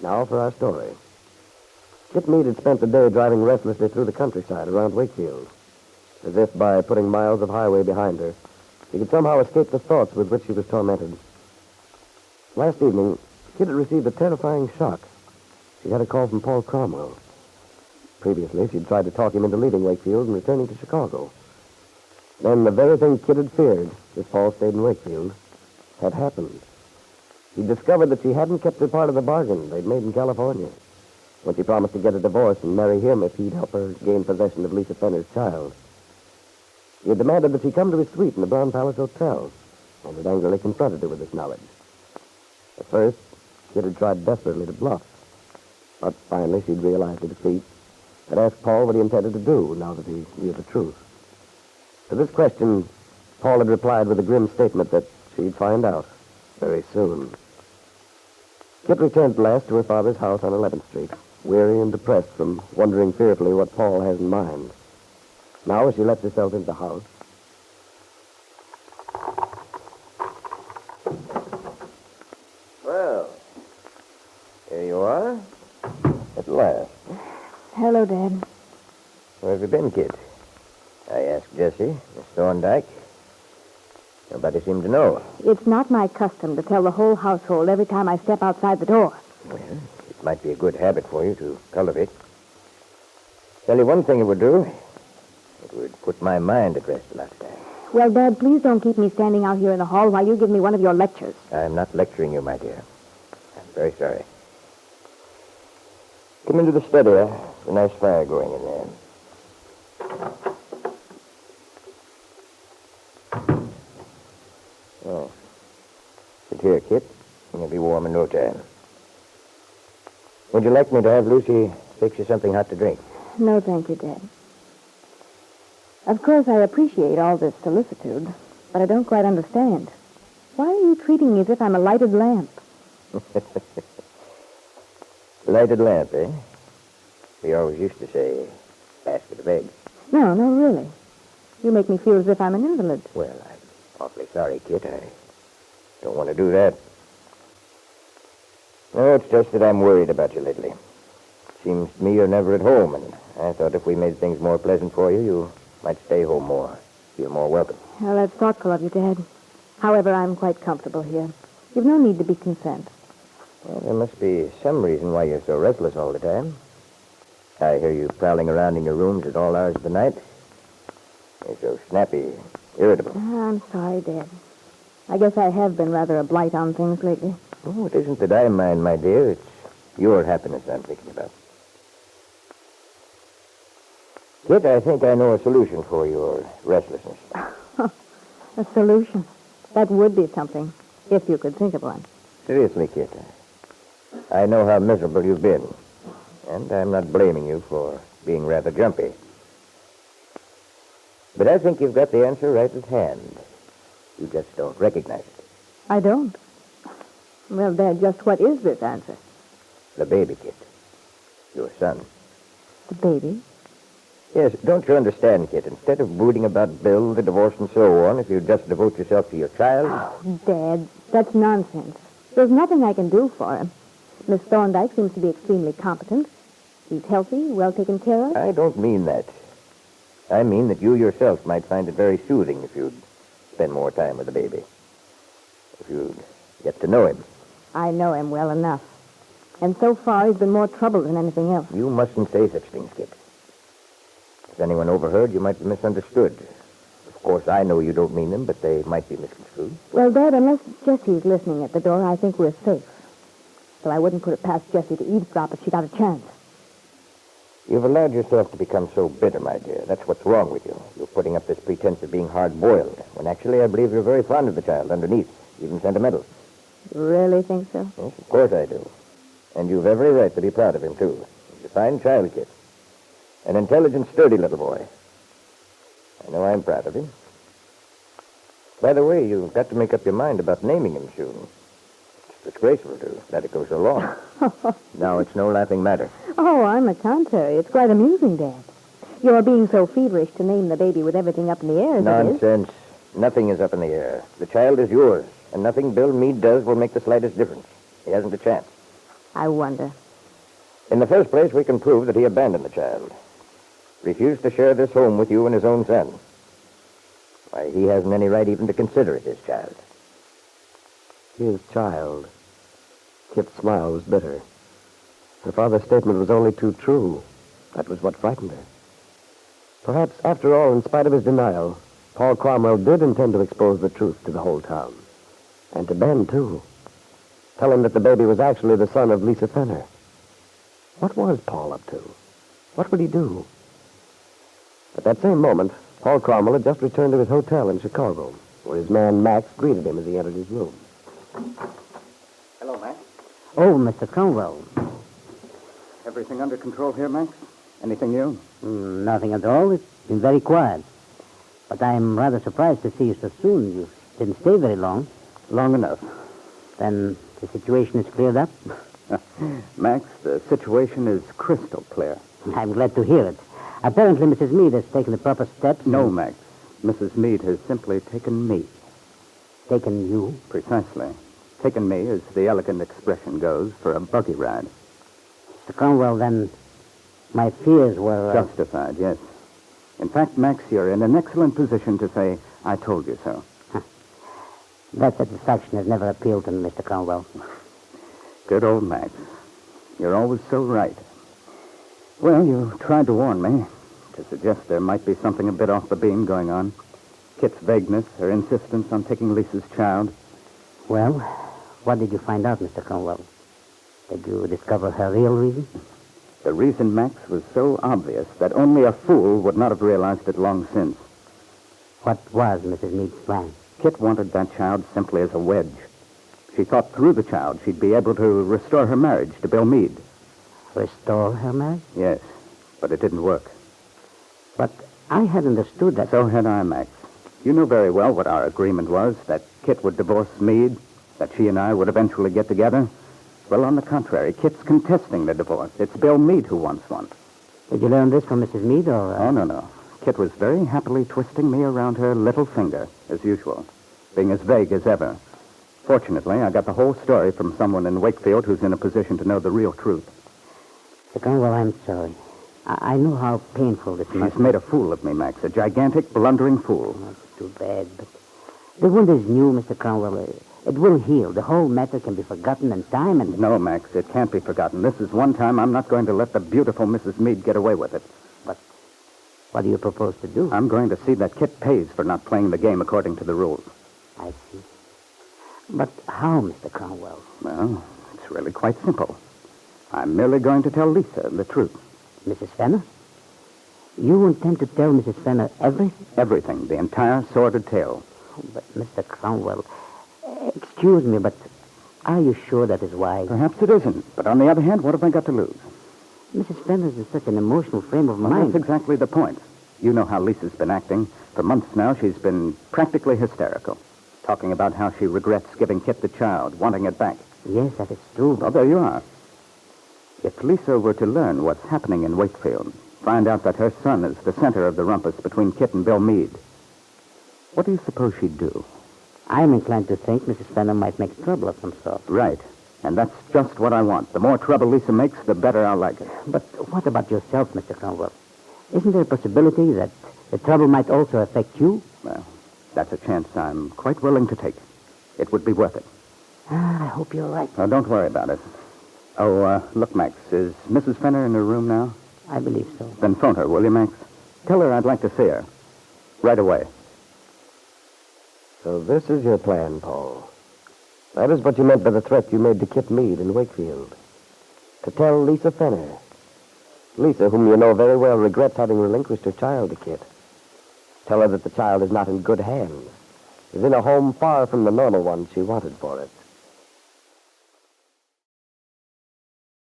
Now for our story. Kit Meade had spent the day driving restlessly through the countryside around Wakefield. As if by putting miles of highway behind her, she could somehow escape the thoughts with which she was tormented. Last evening, Kit had received a terrifying shock. She had a call from Paul Cromwell. Previously, she'd tried to talk him into leaving Wakefield and returning to Chicago. Then the very thing Kit had feared, if Paul stayed in Wakefield, had happened. He discovered that she hadn't kept her part of the bargain they'd made in California, when she promised to get a divorce and marry him if he'd help her gain possession of Lisa Fenner's child. He had demanded that she come to his suite in the Brown Palace Hotel, and had angrily confronted her with this knowledge. At first, Kit had tried desperately to bluff, but finally she'd realized her defeat, had asked Paul what he intended to do now that he knew the truth. To this question, Paul had replied with a grim statement that she'd find out very soon. Kit returned at last to her father's house on 11th Street, weary and depressed from wondering fearfully what Paul has in mind. Now, as she lets herself into the house... Well, here you are. At last. Hello, Dad. Where have you been, kid? I asked Jessie, Miss Thorndyke. Nobody seemed to know. It's not my custom to tell the whole household every time I step outside the door. Well, it might be a good habit for you to cultivate. Tell you one thing it would do. It would put my mind at rest a lot of times. Well, Dad, please don't keep me standing out here in the hall while you give me one of your lectures. I'm not lecturing you, my dear. I'm very sorry. Come into the study. There's a nice fire going in there. Oh. Sit here, Kit. You'll be warm in no time. Would you like me to have Lucy fix you something hot to drink? No, thank you, Dad. Of course, I appreciate all this solicitude, but I don't quite understand. Why are you treating me as if I'm a lighted lamp? Lighted lamp, eh? We always used to say, basket of eggs. No, really. You make me feel as if I'm an invalid. Well, I'm awfully sorry, Kit. I don't want to do that. No, it's just that I'm worried about you lately. Seems to me you're never at home, and I thought if we made things more pleasant for you, you might stay home more. Feel more welcome. Well, that's thoughtful of you, Dad. However, I'm quite comfortable here. You've no need to be concerned. Well, there must be some reason why you're so restless all the time. I hear you prowling around in your rooms at all hours of the night. You're so snappy, irritable. I'm sorry, Dad. I guess I have been rather a blight on things lately. Oh, it isn't that I mind, my dear. It's your happiness I'm thinking about. Kit, I think I know a solution for your restlessness. A solution? That would be something, if you could think of one. Seriously, Kit, I know how miserable you've been, and I'm not blaming you for being rather jumpy. But I think you've got the answer right at hand. You just don't recognize it. I don't. Well, Dad, just what is this answer? The baby, Kit. Your son. The baby? Yes, don't you understand, Kit? Instead of brooding about Bill, the divorce, and so on, if you just devote yourself to your child... Oh, Dad, that's nonsense. There's nothing I can do for him. Miss Thorndyke seems to be extremely competent. He's healthy, well taken care of. I don't mean that. I mean that you yourself might find it very soothing if you'd spend more time with the baby. If you'd get to know him. I know him well enough. And so far, he's been more trouble than anything else. You mustn't say such things, Kit. If anyone overheard, you might be misunderstood. Of course, I know you don't mean them, but they might be misconstrued. Well, Dad, unless Jessie's listening at the door, I think we're safe. So I wouldn't put it past Jessie to eavesdrop if she got a chance. You've allowed yourself to become so bitter, my dear. That's what's wrong with you. You're putting up this pretense of being hard-boiled, when actually I believe you're very fond of the child underneath, even sentimental. You really think so? Yes, of course I do. And you've every right to be proud of him, too. He's a fine child, Kit. An intelligent, sturdy little boy. I know I'm proud of him. By the way, you've got to make up your mind about naming him soon. It's disgraceful to let it go so long. Now it's no laughing matter. Oh, on the contrary. It's quite amusing, Dad. You're being so feverish to name the baby with everything up in the air as it is. Nonsense. Nothing is up in the air. The child is yours, and nothing Bill Meade does will make the slightest difference. He hasn't a chance. I wonder. In the first place, we can prove that he abandoned the child. Refused to share this home with you and his own son. Why, he hasn't any right even to consider it his child. His child. Kit's smile was bitter. Her father's statement was only too true. That was what frightened her. Perhaps, after all, in spite of his denial, Paul Cromwell did intend to expose the truth to the whole town. And to Ben, too. Tell him that the baby was actually the son of Lisa Fenner. What was Paul up to? What would he do? At that same moment, Paul Cromwell had just returned to his hotel in Chicago, where his man Max greeted him as he entered his room. Hello, Max. Oh, Mr. Cromwell. Everything under control here, Max? Anything new? Nothing at all. It's been very quiet. But I'm rather surprised to see you so soon. You didn't stay very long. Long enough. Then the situation is cleared up? Max, the situation is crystal clear. I'm glad to hear it. Apparently, Mrs. Meade has taken the proper steps. No, Max. Mrs. Meade has simply taken me. Taken you? Precisely. Taken me, as the elegant expression goes, for a buggy ride. Mr. Cromwell, then my fears were... Justified, yes. In fact, Max, you're in an excellent position to say, I told you so. That satisfaction has never appealed to me, Mr. Cromwell. Good old Max. You're always so right. Well, you tried to warn me, to suggest there might be something a bit off the beam going on. Kit's vagueness, her insistence on taking Lisa's child. Well, what did you find out, Mr. Cromwell? Did you discover her real reason? The reason, Max, was so obvious that only a fool would not have realized it long since. What was Mrs. Meade's plan? Kit wanted that child simply as a wedge. She thought through the child she'd be able to restore her marriage to Bill Meade. Restore her marriage? Yes, but it didn't work. But I had understood that... So had I, Max. You know very well what our agreement was, that Kit would divorce Meade, that she and I would eventually get together. Well, on the contrary, Kit's contesting the divorce. It's Bill Meade who wants one. Did you learn this from Mrs. Meade, or... Oh, no. Kit was very happily twisting me around her little finger, as usual, being as vague as ever. Fortunately, I got the whole story from someone in Wakefield who's in a position to know the real truth. Mr. Cromwell, I'm sorry. I know how painful this must She's made a fool of me, Max, a gigantic, blundering fool. That's too bad, but the wound is new, Mr. Cromwell. It will heal. The whole matter can be forgotten in time and... No, Max, it can't be forgotten. This is one time I'm not going to let the beautiful Mrs. Meade get away with it. But what do you propose to do? I'm going to see that Kit pays for not playing the game according to the rules. I see. But how, Mr. Cromwell? Well, it's really quite simple. I'm merely going to tell Lisa the truth. Mrs. Fenner? You intend to tell Mrs. Fenner everything? Everything, the entire sordid tale. Oh, but, Mr. Cromwell, excuse me, but are you sure that is wise? Perhaps it isn't, but on the other hand, what have I got to lose? Mrs. Fenner's in such an emotional frame of Well, mind. that's exactly the point. You know how Lisa's been acting. For months now, she's been practically hysterical, talking about how she regrets giving Kit the child, wanting it back. Yes, that is true. Well, there you are. If Lisa were to learn what's happening in Wakefield, find out that her son is the center of the rumpus between Kit and Bill Meade, what do you suppose she'd do? I'm inclined to think Mrs. Fenner might make trouble of some sort. Right. And that's just what I want. The more trouble Lisa makes, the better I'll like it. But what about yourself, Mr. Cromwell? Isn't there a possibility that the trouble might also affect you? Well, that's a chance I'm quite willing to take. It would be worth it. I hope you're right. Oh, don't worry about it. Oh, look, Max, is Mrs. Fenner in her room now? I believe so. Then phone her, will you, Max? Tell her I'd like to see her. Right away. So this is your plan, Paul. That is what you meant by the threat you made to Kit Meade in Wakefield. To tell Lisa Fenner. Lisa, whom you know very well, regrets having relinquished her child to Kit. Tell her that the child is not in good hands. Is in a home far from the normal one she wanted for it.